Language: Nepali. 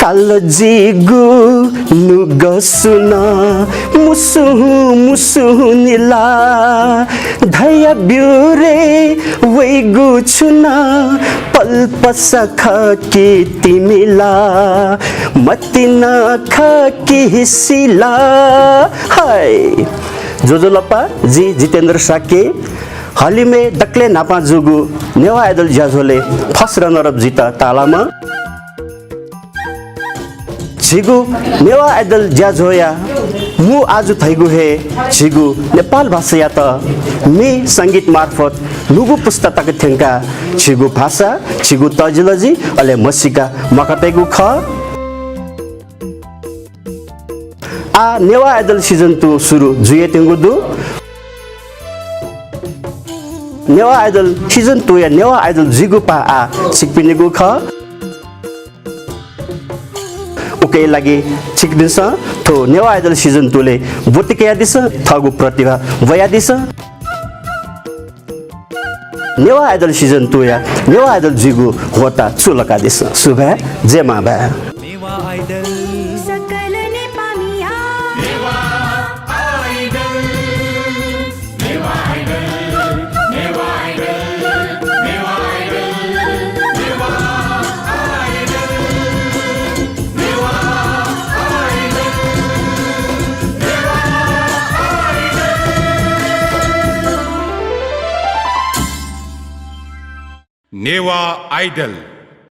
कालो जिगु नुगसुन मुसु निला धया ब्युरे वैगु छुन पल्पसख कि तिमिला मतिन खकी हिसिला हाय जोजोलप्पा जी जितेन्द्र शाक्य हाल ही में दक्ले नापा जुगु नेवा आइडल ज्याझोले फर्स्ट रनर अप जिता तालामा झिगु नेवा आइडल ज्याझोया मु आज थैगु हे झिगु नेपाल भाषा या त मे संगीत मार्फत लुगु पुस्तक थेंका झिगु भाषा झिगु तजिलजी अले मसिका मकतेगु ख आ नेवा आइडल सीजन 2 सुरु जुये तेंगुदु नेवा आइडल सीजन 2 या नेवा आइडल जिगु पा आ सिकपिनेगु ख ओके लागि छिकदिस थो नेवा आइडल सीजन 2 ले बोतिके दिस थगु प्रतिभा वया दिस नेवा आइडल सीजन 2 या नेवा आइडल जिगु होता चुलका दिस सुभा जेमा बा नेवा आइडल नेवा आइडल।